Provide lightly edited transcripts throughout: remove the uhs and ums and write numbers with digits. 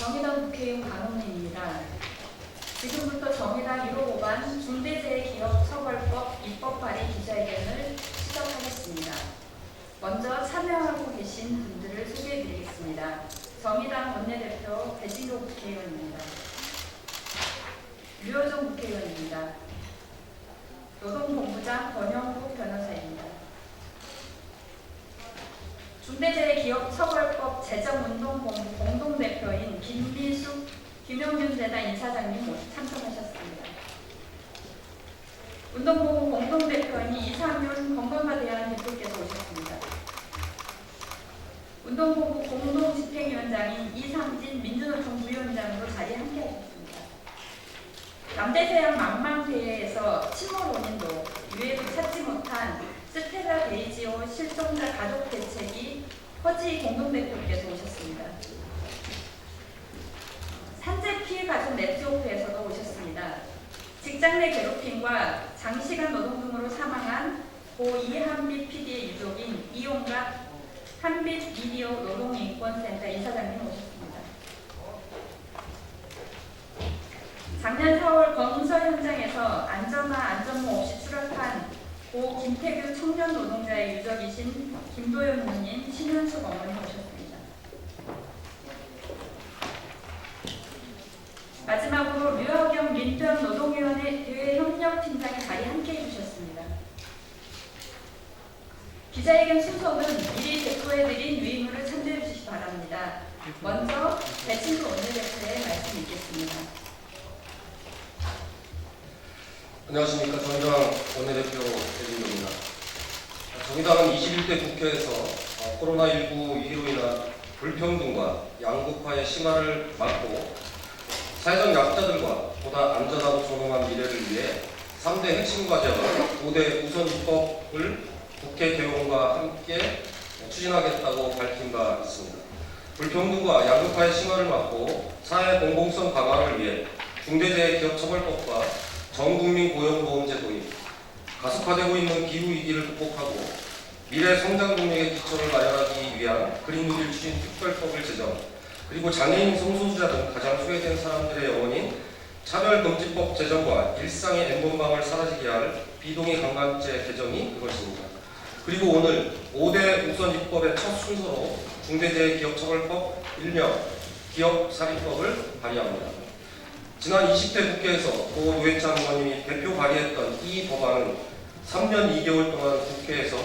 정의당 국회의원 강은혜입니다. 지금부터 정의당 1호 법안 중대재해기업처벌법 입법 발의 기자회견을 시작하겠습니다. 먼저 참여하고 계신 분들을 소개해드리겠습니다. 정의당 원내대표 배진교 국회의원입니다. 류호정 국회의원입니다. 노동본부장 권영국 변호사입니다. 중대재해기업처벌법 제정운동본부 공동대표인 김미숙, 김용균 재단 이사장님 참석하셨습니다. 운동본부 공동대표인 이상윤 건강과대안 대표께서 오셨습니다. 운동본부 공동집행위원장인 이상진 민주노총 부위원장으로 자리에 함께하셨습니다. 남대서양 망망대해에서 침몰 원인도 유해도 찾지 못한 스텔라 데이지오 실종자 가족 대책위 허지 공동대표께서 오셨습니다. 산재 피해 가족 네트워크에서도 오셨습니다. 직장 내 괴롭힘과 장시간 노동 등으로 사망한 고 이한빛 PD의 유족인 이용갑 한빛 미디어 노동인권센터 이사장님 오셨습니다. 작년 4월 건설 현장에서 안전모 없이 추락한 고 김태규 청년 노동자의 유족이신 김도연 누님, 신현숙 어머니 오셨습니다. 마지막으로 류혁영 민변 노동위원회 대외협력팀장의 자리에 함께해 주셨습니다. 기자회견 순서는 미리 대표해드린 유인물을 참조해 주시기 바랍니다. 먼저 배진교 원내대표의 말씀 읽겠습니다. 안녕하십니까. 정의당 원내대표 배진교입니다. 정의당은 21대 국회에서 코로나19 위기로 인한 불평등과 양극화의 심화를 막고 사회적 약자들과 보다 안전하고 존엄한 미래를 위해 3대 핵심 과제와 5대 우선 입법을 국회 개원과 함께 추진하겠다고 밝힌 바 있습니다. 불평등과 양극화의 심화를 막고 사회 공공성 강화를 위해 중대재해기업처벌법과 전국민 고용보험제 도입, 가속화되고 있는 기후위기를 극복하고 미래 성장 동력의 기초를 마련하기 위한 그린 뉴딜 추진 특별법을 제정, 그리고 장애인, 성소수자 등 가장 소외된 사람들의 영혼인 차별금지법 제정과 일상의 N번방을 사라지게 할 비동의 강간죄 개정이 그것입니다. 그리고 오늘 5대 우선 입법의 첫 순서로 중대재해기업처벌법 일명 기업살인법을 발의합니다. 지난 20대 국회에서 고 노회찬 의원님이 대표 발의했던 이 법안은 3년 2개월 동안 국회에서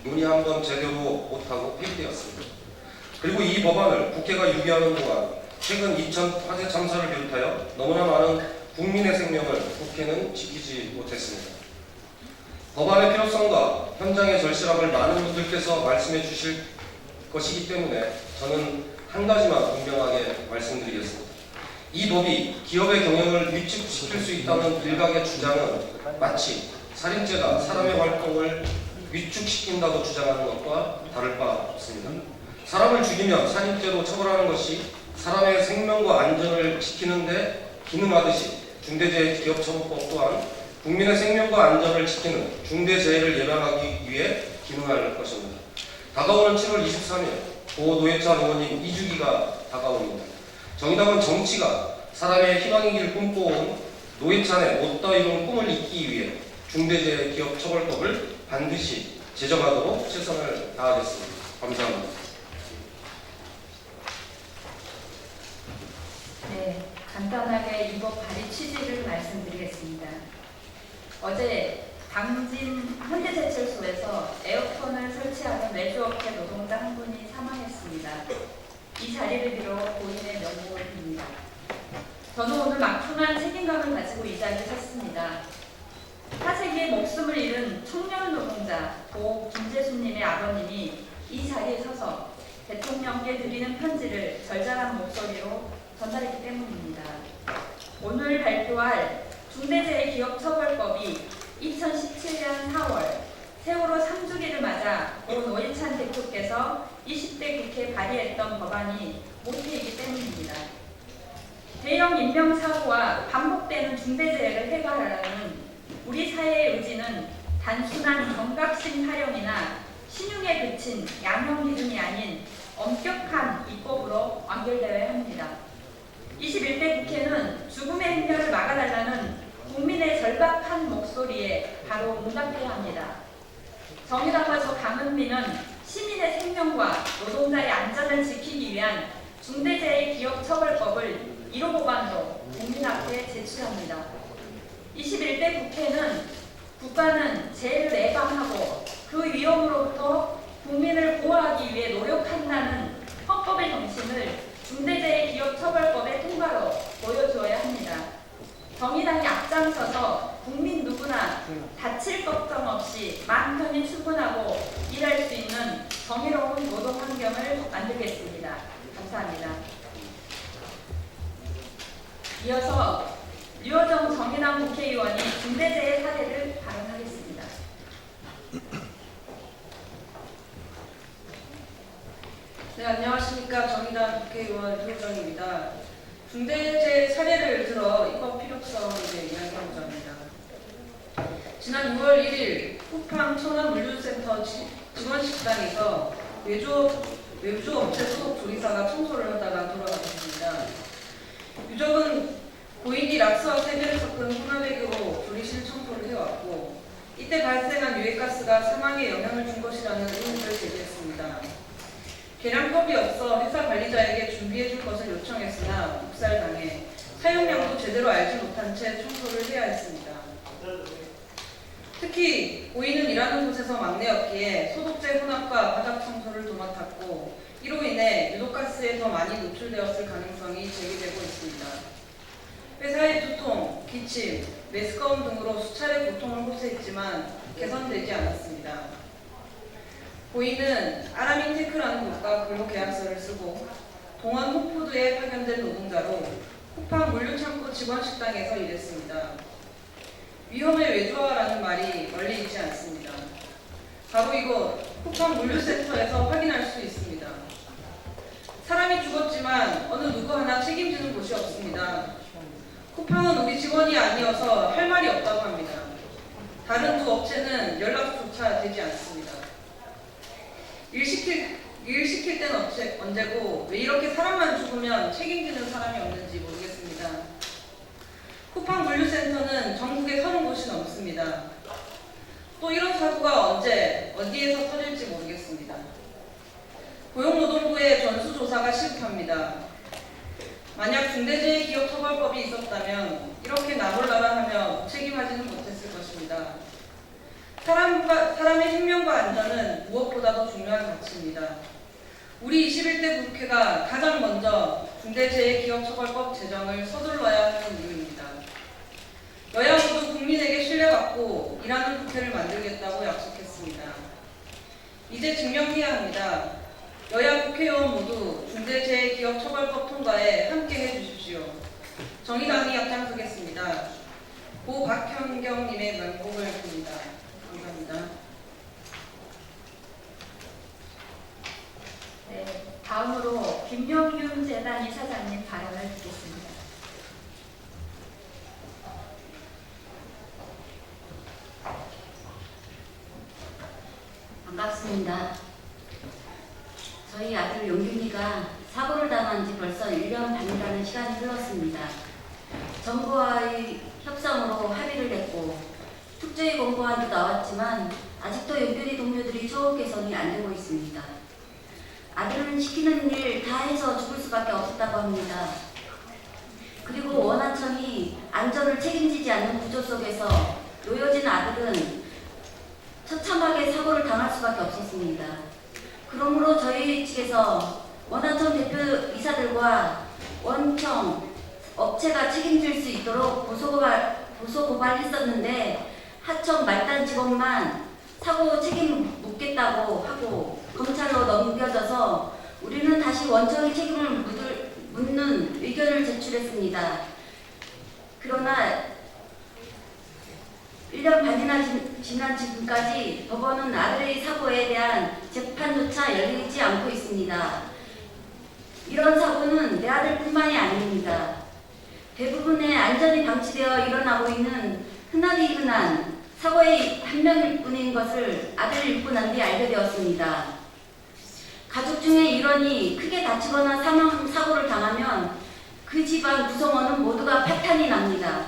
논의 한 번 제대로 못하고 폐기되었습니다. 그리고 이 법안을 국회가 유기하는 동안 최근 2000 화재 참사를 비롯하여 너무나 많은 국민의 생명을 국회는 지키지 못했습니다. 법안의 필요성과 현장의 절실함을 많은 분들께서 말씀해 주실 것이기 때문에 저는 한 가지만 분명하게 말씀드리겠습니다. 이 법이 기업의 경영을 위축시킬 수 있다는 일각의 주장은 마치 살인죄가 사람의 활동을 위축시킨다고 주장하는 것과 다를 바 없습니다. 사람을 죽이면 살인죄로 처벌하는 것이 사람의 생명과 안전을 지키는 데 기능하듯이 중대재해기업처벌법 또한 국민의 생명과 안전을 지키는 중대재해를 예방하기 위해 기능할 것입니다. 다가오는 7월 23일 고 노회찬 의원님 2주기가 다가옵니다. 정의당은 정치가 사람의 희망의 길을 꿈꿔온 노회찬의 못다 이룬 꿈을 잇기 위해 중대재해기업처벌법을 반드시 제정하도록 최선을 다하겠습니다. 감사합니다. 네, 간단하게 이 법 발의 취지를 말씀드리겠습니다. 어제 당진 현대제철소에서 에어컨을 설치하는 외주업체 노동자 한 분이 사망했습니다. 이 자리를 빌어 고인의 명복을 빕니다. 저는 오늘 막중한 책임감을 가지고 이 자리에 섰습니다. 사세기의 목숨을 잃은 청년 노동자 고 김재수님의 아버님이 이 자리에 서서 대통령께 드리는 편지를 절절한 목소리로 전달했기 때문입니다. 오늘 발표할 중대재해기업처벌법이 2017년 4월 세월호 3주기를 맞아 고 노회찬 대표께서 20대 국회에 발의했던 법안이 모태이기 때문입니다. 대형 인명사고와 반복되는 중대재해를 해결하라는 우리 사회의 의지는 단순한 경각심 타령이나 신용에 그친 양형 기준이 아닌 엄격한 입법으로 완결되어야 합니다. 바로 응답해야 합니다. 정의당과 강은미는 시민의 생명과 노동자의 안전을 지키기 위한 중대재해기업처벌법을 1호 법안으로 국민 앞에 제출합니다. 21대 국회는 국가는 재해를 예방하고 그 위험으로부터 국민을 보호하기 위해 노력한다는 헌법의 정신을 중대재해기업처벌법의 통과로 보여주어야 합니다. 정의당이 앞장서서 국민 누구나 다칠 걱정 없이 마음 편히 출근하고 일할 수 있는 정의로운 노동 환경을 만들겠습니다. 감사합니다. 이어서 류호정 정의당 국회의원이 중대재해 사례를 발언하겠습니다. 네, 안녕하십니까. 정의당 국회의원 류호정입니다. 중대재해 사례를 들어 입법 필요성에 대해 이야기하고자 합니다. 지난 6월 1일 쿠팡 천안물류센터 직원식당에서 외주업체 소속 조리사가 청소를 하다가 돌아가셨습니다. 유족은 고인이 락스와 세면을 섞은 혼합액으로 조리실 청소를 해왔고 이때 발생한 유해가스가 사망에 영향을 준 것이라는 의혹을 제기했습니다. 계량컵이 없어 회사 관리자에게 준비해줄 것을 요청했으나 묵살당해 사용량도 제대로 알지 못한 채 청소를 해야 했습니다. 특히 고인은 일하는 곳에서 막내였기에 소독제 혼합과 바닥 청소를 도맡았고 이로 인해 유독가스에 더 많이 노출되었을 가능성이 제기되고 있습니다. 회사의 두통, 기침, 메스꺼움 등으로 수차례 고통을 호소했지만 개선되지 않았습니다. 고인은 아라민테크라는 곳과 근로계약서를 쓰고 동원 호푸드에 파견된 노동자로 쿠팡 물류창고 직원식당에서 일했습니다. 위험의 외주화라는 말이 멀리 있지 않습니다. 바로 이곳 쿠팡 물류센터에서 확인할 수 있습니다. 사람이 죽었지만 어느 누구 하나 책임지는 곳이 없습니다. 쿠팡은 우리 직원이 아니어서 할 말이 없다고 합니다. 다른 두 업체는 연락조차 되지 않습니다. 일 시킬 땐 언제고 왜 이렇게 사람만 죽으면 책임지는 사람이 없는지 모르겠습니다. 쿠팡 물류센터는 전국에 30곳이 넘습니다. 또 이런 사고가 언제 어디에서 터질지 모르겠습니다. 고용노동부의 전수조사가 시급합니다. 만약 중대재해기업처벌법이 있었다면 이렇게 나몰라라 하며 책임하지는 못했을 것입니다. 사람의 생명과 안전은 무엇보다도 중요한 가치입니다. 우리 21대 국회가 가장 먼저 중대재해기업처벌법 제정을 서둘러야 하는 이유입니다. 여야 모두 국민에게 신뢰받고 일하는 국회를 만들겠다고 약속했습니다. 이제 증명해야 합니다. 여야 국회의원 모두 중대재해기업처벌법 통과에 함께해 주십시오. 정의당이 앞장서겠습니다. 고 박현경님의 명복을 빕니다. 감사합니다. 네, 다음으로 김영윤 재단 이사장님 발언을 듣겠습니다. 반갑습니다. 저희 아들 용균이가 사고를 당한 지 벌써 1년 반이라는 시간이 흘렀습니다. 정부와의 협상으로 합의를 했고 특조위 공고안도 나왔지만 아직도 용균이 동료들이 처우 개선이 안 되고 있습니다. 아들은 시키는 일 다 해서 죽을 수밖에 없었다고 합니다. 그리고 원안청이 안전을 책임지지 않는 구조 속에서 놓여진 아들은 처참하게 사고를 당할 수밖에 없었습니다. 그러므로 저희 측에서 원안청 대표이사들과 원청 업체가 책임질 수 있도록 고소고발했었는데 하청 말단 직원만 사고 책임 묻겠다고 하고 검찰로 넘겨져서 우리는 다시 원청의 책임을 묻는 의견을 제출했습니다. 그러나 1년 반이나 지난 지금까지 법원은 아들의 사고에 대한 재판조차 열리지 않고 있습니다. 이런 사고는 내 아들뿐만이 아닙니다. 대부분의 안전이 방치되어 일어나고 있는 흔한 사고의 한 명일 뿐인 것을 아들을 잃고 난 뒤 알게 되었습니다. 가족 중에 일원이 크게 다치거나 사망 사고를 당하면 그 집안 구성원은 모두가 파탄이 납니다.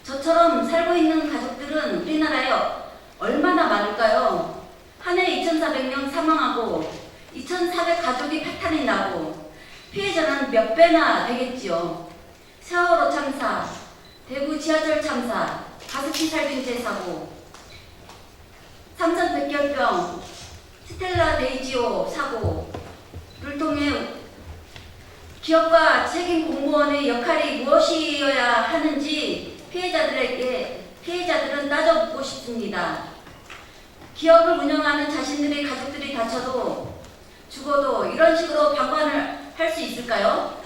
저처럼 살고 있는 가족들은 우리나라에 얼마나 많을까요? 한 해 2,400명 사망하고 2,400 가족이 파탄이 나고 피해자는 몇 배나 되겠지요. 세월호 참사, 대구 지하철 참사, 가습기 살균제 사고, 삼선 백혈병, 스텔라 데이지오 사고를 통해 기업과 책임 공무원의 역할이 무엇이어야 하는지 피해자들은 따져보고 싶습니다. 기업을 운영하는 자신들의 가족들이 다쳐도 죽어도 이런 식으로 방관을 할 수 있을까요?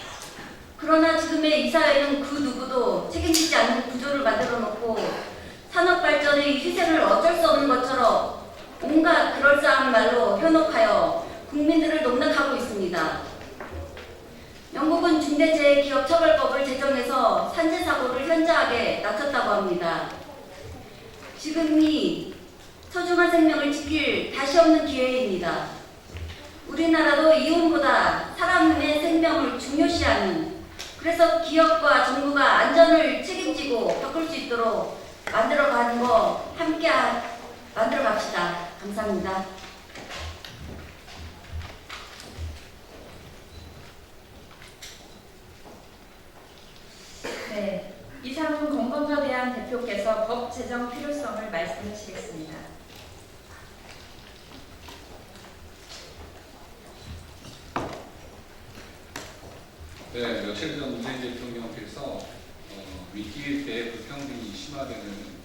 그러나 지금의 이 사회는 그 누구도 책임지지 않는 구조를 만들어 놓고 산업 발전의 희생을 어쩔 수 없는 것처럼 온갖 그럴싸한 말로 현혹하여 국민들을 농락하고 있습니다. 영국은 중대재해기업처벌법을 제정해서 산재 사고를 현저하게 낮췄다고 합니다. 지금이 소중한 생명을 지킬 다시 없는 기회입니다. 우리나라도 이혼보다 사람의 생명을 중요시하는, 그래서 기업과 정부가 안전을 책임지고 겪을 수 있도록 만들어가는 거 함께 만들어 갑시다. 감사합니다. 네, 이상훈 공공거대한 대표께서 법 제정 필요성을 말씀해 주시겠습니다. 네, 며칠 전 문재인 대통령께서 위기일 때 불평등이 심화되는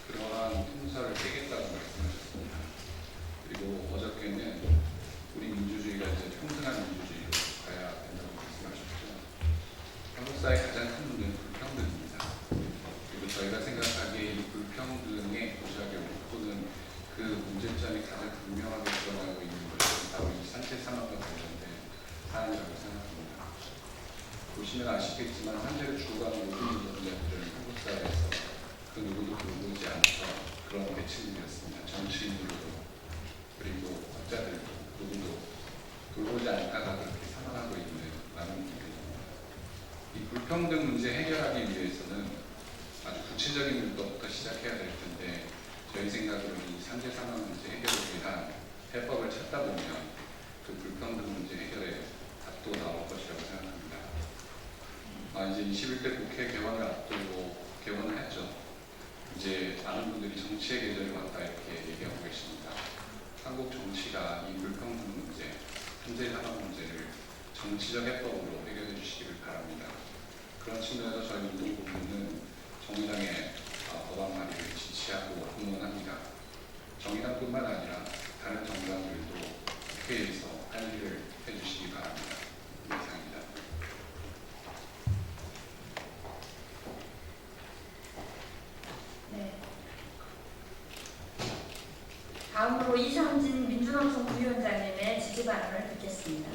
그러한 통사를 떼겠다고 말씀하셨습니다. 그리고 어저께는 우리 민주주의가 이제 평등한 민주주의로 가야 된다고 말씀하셨죠. 한국 사회의 가장 큰 문제는 불평등입니다. 그리고 저희가 생각하기에 이 불평등의 도시락의 원인은 그 문제점이 가장 분명하게 드러나고 있는 것이 바로 이 산재 산업과 관련된 사안이라고 생각합니다. 보시면 아시겠지만 현재를 주고가는 모든 노동자들은 한국 사회에서 그 누구도 돌보지 않죠. 그런 계층들이었습니다. 정치인들도 그리고 학자들도 누구도 돌보지 않다가 그렇게 살아가고 있는 많은 분들입니다. 이 불평등 문제 해결하기 위해서는 아주 구체적인 것부터 시작해야 될 텐데 저희 생각으로 이 산재 산업 문제 해결을 위한 해법을 찾다 보면 그 불평등 문제 해결에 답도 나올 것이라고 생각합니다. 이제 21대 국회 개원을 앞두고 개원을 했죠. 이제 많은 분들이 정치의 계절이 왔다 이렇게 얘기하고 계십니다. 한국 정치가 이 불평등 문제, 산재 산업 문제를 정치적 해법으로 해결해 주시기를 바랍니다. 그런 측면에서 저희 운동본부는 정의당의 법안 발의를 지지하고 응원합니다. 정의당뿐만 아니라 다른 정당들도 국회에서 할 일을 해주시기 바랍니다. 이상입니다. 네. 다음으로 이상진 민주노총 부위원장님의 지지 발언을 듣겠습니다.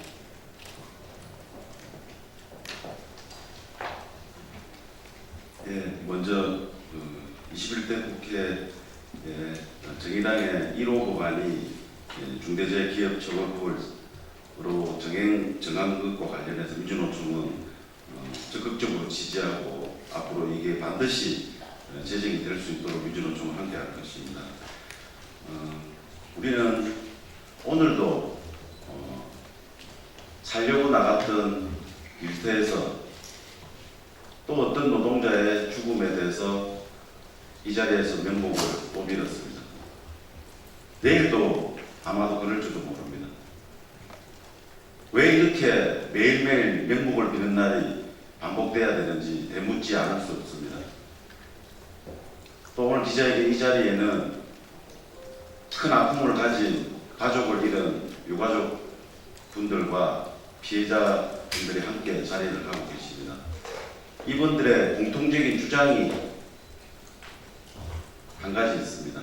예, 먼저 21대 국회 정의당의 1호 법안이 중대재해기업처벌법으로 정한 것과 관련해서 민주노총은 적극적으로 지지하고 앞으로 이게 반드시 제정이 될 수 있도록 민주노총은 함께할 것입니다. 우리는 오늘도 살려고 나갔던 일터에서 또 어떤 노동자의 죽음에 대해서 이 자리에서 명목을 못 빌었습니다. 내일도 아마도 그럴지도 모릅니다. 왜 이렇게 매일매일 명목을 비는 날이 반복돼야 되는지 되묻지 않을 수 없습니다. 또 오늘 기자에게 이 자리에는 큰 아픔을 가진 가족을 잃은 유가족 분들과 피해자분들이 함께 자리를 하고 계십니다. 이분들의 공통적인 주장이 한 가지 있습니다.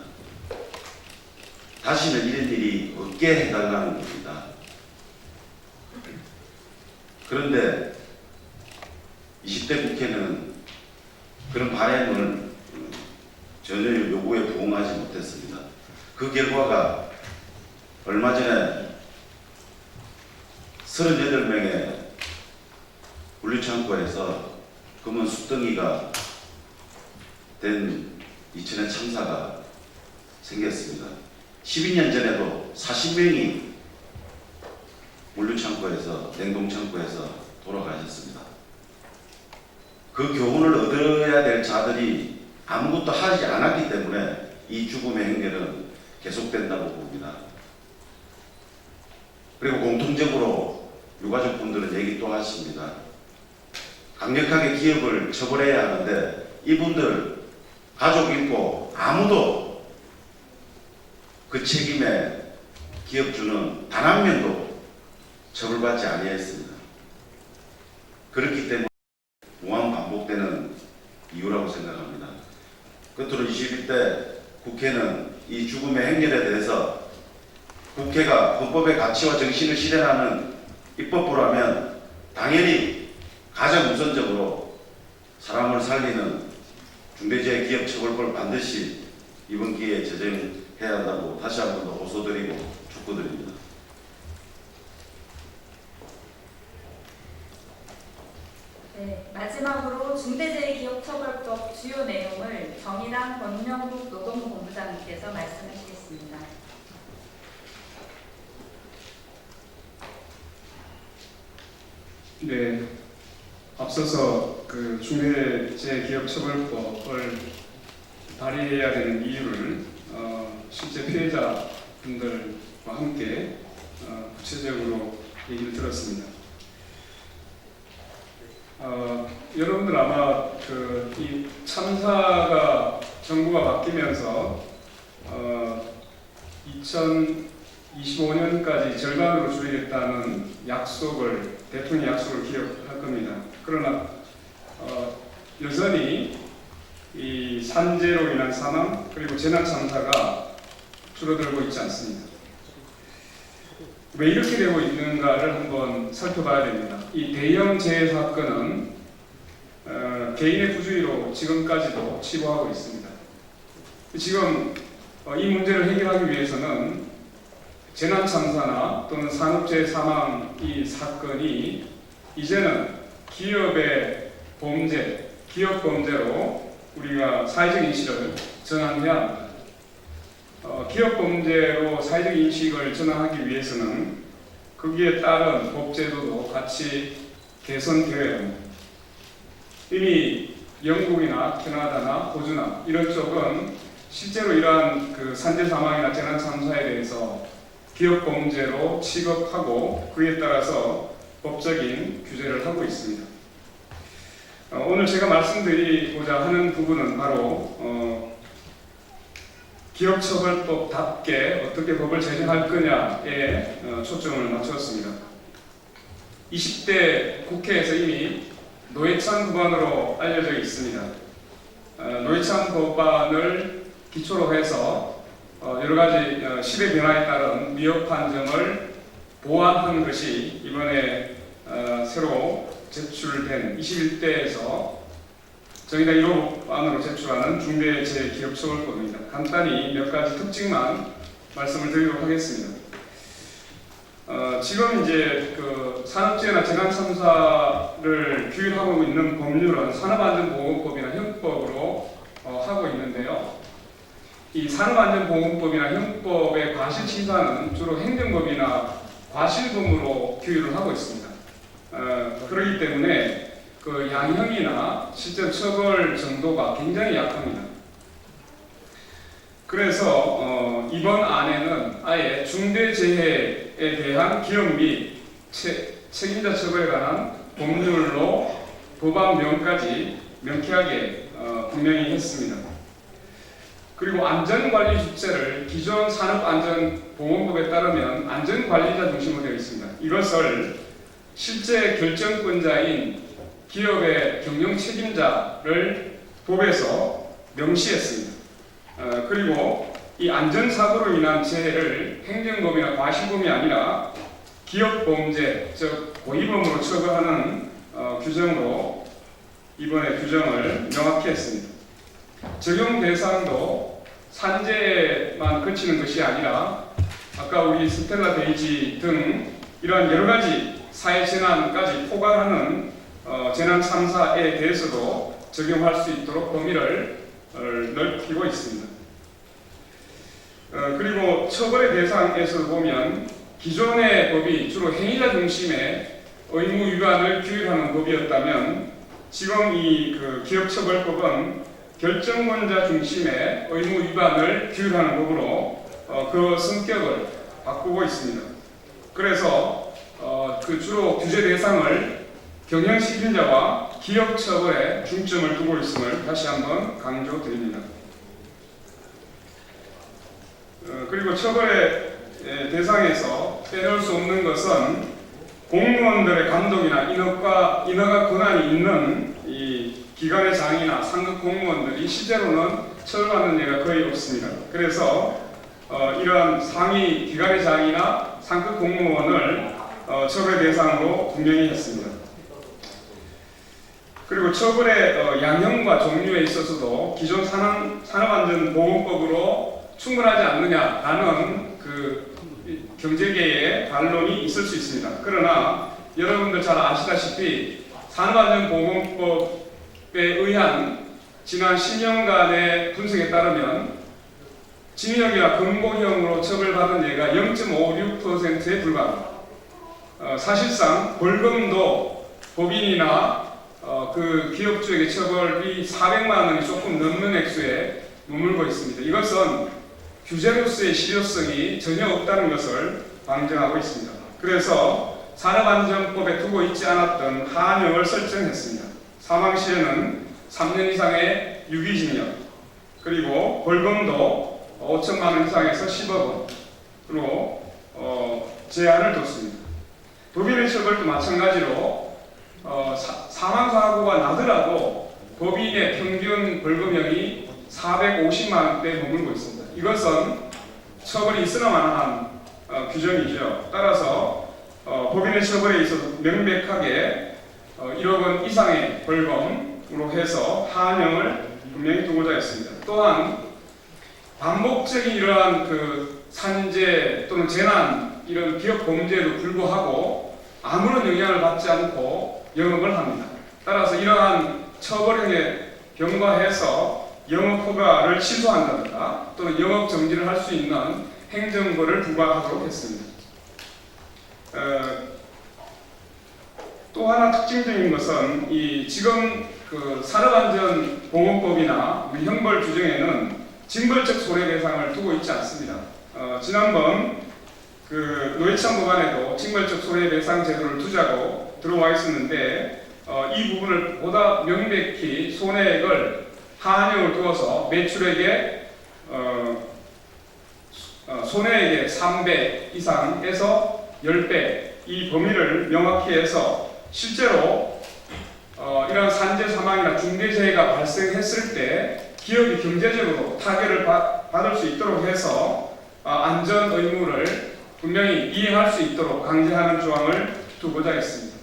다시는 이런 일이 없게 해달라는 겁니다. 그런데 20대 국회는 그런 바람을 전혀 요구에 부응하지 못했습니다. 그 결과가 얼마 전에 38명의 물류창고에서 검은 숫덩이가 된 이천의 참사가 생겼습니다. 12년 전에도 40명이 물류창고에서, 냉동창고에서 돌아가셨습니다. 그 교훈을 얻어야 될 자들이 아무것도 하지 않았기 때문에 이 죽음의 행렬은 계속된다고 봅니다. 그리고 공통적으로 유가족분들은 얘기 또 하십니다. 강력하게 기업을 처벌해야 하는데 이분들 가족 있고 아무도 그 책임에 기업주는 단 한 명도 처벌받지 아니했습니다. 그렇기 때문에 무한 반복되는 이유라고 생각합니다. 끝으로 21대 국회는 이 죽음의 행렬에 대해서 국회가 헌법의 가치와 정신을 실현하는 입법부라면 당연히 가장 우선적으로 사람을 살리는 중대재해기업처벌법을 반드시 이번 기회에 제정해야 한다고 다시 한 번 더 호소드리고 촉구드립니다. 네, 마지막으로 중대재해기업처벌법 주요 내용을 정의당 권영국 노동본부장님께서 말씀하시겠습니다. 네, 앞서서 그 중대재해기업처벌법을 발의해야 되는 이유를 실제 피해자분들과 함께 구체적으로 얘기를 들었습니다. 여러분들 아마 이 참사가 정부가 바뀌면서 2025년까지 절반으로 줄이겠다는 약속을 대통령 약속을 기억할 겁니다. 그러나 여전히 이 산재로 인한 사망 그리고 재난 참사가 줄어들고 있지 않습니다. 왜 이렇게 되고 있는가를 한번 살펴봐야 됩니다. 이 대형 재해 사건은 개인의 부주의로 지금까지도 치부하고 있습니다. 지금 이 문제를 해결하기 위해서는 재난 참사나 또는 산업재해 사망 이 사건이 이제는 기업의 범죄, 기업 범죄로 우리가 사회적 인식을 전환해야 합니다. 기업 범죄로 사회적 인식을 전환하기 위해서는 거기에 따른 법제도도 같이 개선되어야 합니다. 이미 영국이나 캐나다나 호주나 이런 쪽은 실제로 이러한 그 산재 사망이나 재난 참사에 대해서 기업 범죄로 취급하고 그에 따라서 법적인 규제를 하고 있습니다. 오늘 제가 말씀드리고자 하는 부분은 바로 기업처벌법답게 어떻게 법을 제정할 거냐에 초점을 맞추었습니다. 20대 국회에서 이미 노회찬 법안으로 알려져 있습니다. 노회찬 법안을 기초로 해서 여러 가지 시대 변화에 따른 위헌 판정을 보완한 것이 이번에 새로 제출된 21대에서 정의당 1호안으로 제출하는 중대재해기업처벌법입니다. 간단히 몇 가지 특징만 말씀을 드리도록 하겠습니다. 지금 이제 그 산업재해나 재난참사를 규율하고 있는 법률은 산업안전보건법이나 형법으로 하고 있는데요. 이 산업안전보건법이나 형법의 과실치사는 주로 행정법이나 과실범으로 규율을 하고 있습니다. 그렇기 때문에 그 양형이나 실제 처벌 정도가 굉장히 약합니다. 그래서 이번 안에는 아예 중대재해에 대한 기업 및 책임자 처벌에 관한 법률로 법안명까지 명쾌하게 분명히 했습니다. 그리고 안전관리 주체를 기존 산업안전보건법에 따르면 안전관리자 중심으로 되어 있습니다. 이것을 실제 결정권자인 기업의 경영 책임자를 법에서 명시했습니다. 그리고 이 안전사고로 인한 재해를 행정범이나 과실범이 아니라 기업범죄, 즉 고의범으로 처벌하는 규정으로 이번에 규정을 명확히 했습니다. 적용 대상도 산재만 그치는 것이 아니라 아까 우리 스텔라 데이지 등 이러한 여러 가지 사회 재난까지 포괄하는 재난 참사에 대해서도 적용할 수 있도록 범위를 넓히고 있습니다. 그리고 처벌의 대상에서 보면 기존의 법이 주로 행위자 중심의 의무 위반을 규율하는 법이었다면 지금 이 기업처벌법은 결정권자 중심의 의무 위반을 규율하는 법으로 그 성격을 바꾸고 있습니다. 그래서 주로 규제 대상을 경영시킨 자와 기업 처벌에 중점을 두고 있음을 다시 한번 강조드립니다. 그리고 처벌의 대상에서 빼놓을 수 없는 것은 공무원들의 감독이나 인허가 권한이 있는 이 기관의 장이나 상급 공무원들이 실제로는 처벌받는 예가 거의 없습니다. 그래서 이러한 상위 기관의 장이나 상급 공무원을 처벌의 대상으로 분명히 했습니다. 그리고 처벌의 양형과 종류에 있어서도 기존 산업안전보건법으로 충분하지 않느냐라는 경제계의 반론이 있을 수 있습니다. 그러나 여러분들 잘 아시다시피 산업안전보건법에 의한 지난 10년간의 분석에 따르면 징역이나 금고형으로 처벌받은 예가 0.56%에 불과합니다. 사실상 벌금도 법인이나 기업주에게 처벌이 400만 원이 조금 넘는 액수에 머물고 있습니다. 이것은 규제로서의 실효성이 전혀 없다는 것을 방증하고 있습니다. 그래서 산업안전법에 두고 있지 않았던 하한형을 설정했습니다. 사망 시에는 3년 이상의 유기징역, 그리고 벌금도 5천만 원 이상에서 10억 원으로 제한을 뒀습니다. 법인의 처벌도 마찬가지로 사망사고가 나더라도 법인의 평균 벌금형이 450만 원대에 머물고 있습니다. 이것은 처벌이 있으나 마나한 규정이죠. 따라서 법인의 처벌에 있어서 명백하게 1억 원 이상의 벌금으로 해서 하한형을 분명히 두고자 했습니다. 또한 반복적인 이러한 산재 또는 재난 이런 기업 범죄에도 불구하고 아무런 영향을 받지 않고 영업을 합니다. 따라서 이러한 처벌형에 경과해서 영업 허가를 취소한다든가 또는 영업 정지를 할 수 있는 행정벌을 부과하도록 했습니다. 또 하나 특징적인 것은 지금 산업안전보건법이나 우리 형벌 규정에는 징벌적 손해배상을 두고 있지 않습니다. 지난번 노회찬 법안에도 징벌적 손해배상 제도를 두자고 들어와 있었는데 이 부분을 보다 명백히 손해액을 하한형을 두어서 매출액의 손해액의 3배 이상에서 10배 이 범위를 명확히 해서 실제로 이런 산재 사망이나 중대재해가 발생했을 때 기업이 경제적으로 타격을 받을 수 있도록 해서 안전 의무를 분명히 이행할 수 있도록 강제하는 조항을 두고자 했습니다.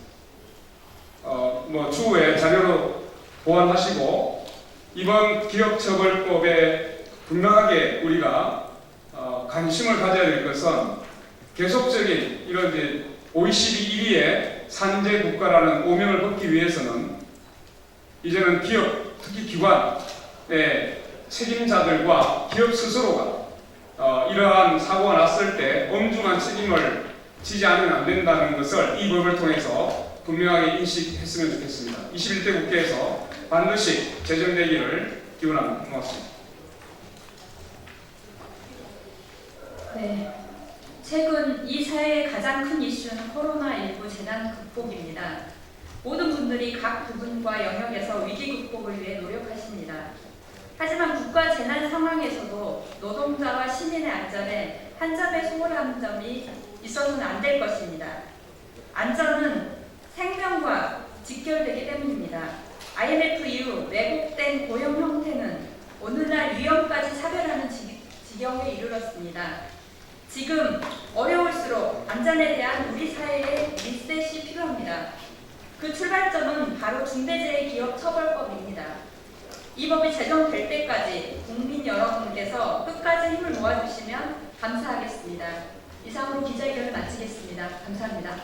추후에 자료로 보완하시고 이번 기업처벌법에 분명하게 우리가 관심을 가져야 될 것은 계속적인 이런 OECD 1위의 산재 국가라는 오명을 벗기 위해서는 이제는 기업, 특히 기관의 책임자들과 기업 스스로가 이러한 사고가 났을 때 엄중한 책임을 지지 않으면 안 된다는 것을 이 법을 통해서 분명하게 인식했으면 좋겠습니다. 21대 국회에서 반드시 제정되기를 기원합니다. 고맙습니다. 네, 최근 이 사회의 가장 큰 이슈는 코로나19 재난 극복입니다. 모든 분들이 각 부분과 영역에서 위기 극복을 위해 노력하십니다. 하지만 국가 재난 상황에서도 노동자와 시민의 안전에 한 점에 소홀한 점이 있어서는 안 될 것입니다. 안전은 생명과 직결되기 때문입니다. IMF 이후 왜곡된 고용 형태는 오늘날 위험까지 차별하는 지경에 이르렀습니다. 지금 어려울수록 안전에 대한 우리 사회의 리셋이 필요합니다. 그 출발점은 바로 중대재해기업처벌법입니다. 이 법이 제정될 때까지 국민 여러분께서 끝까지 힘을 모아주시면 감사하겠습니다. 이상으로 기자회견을 마치겠습니다. 감사합니다.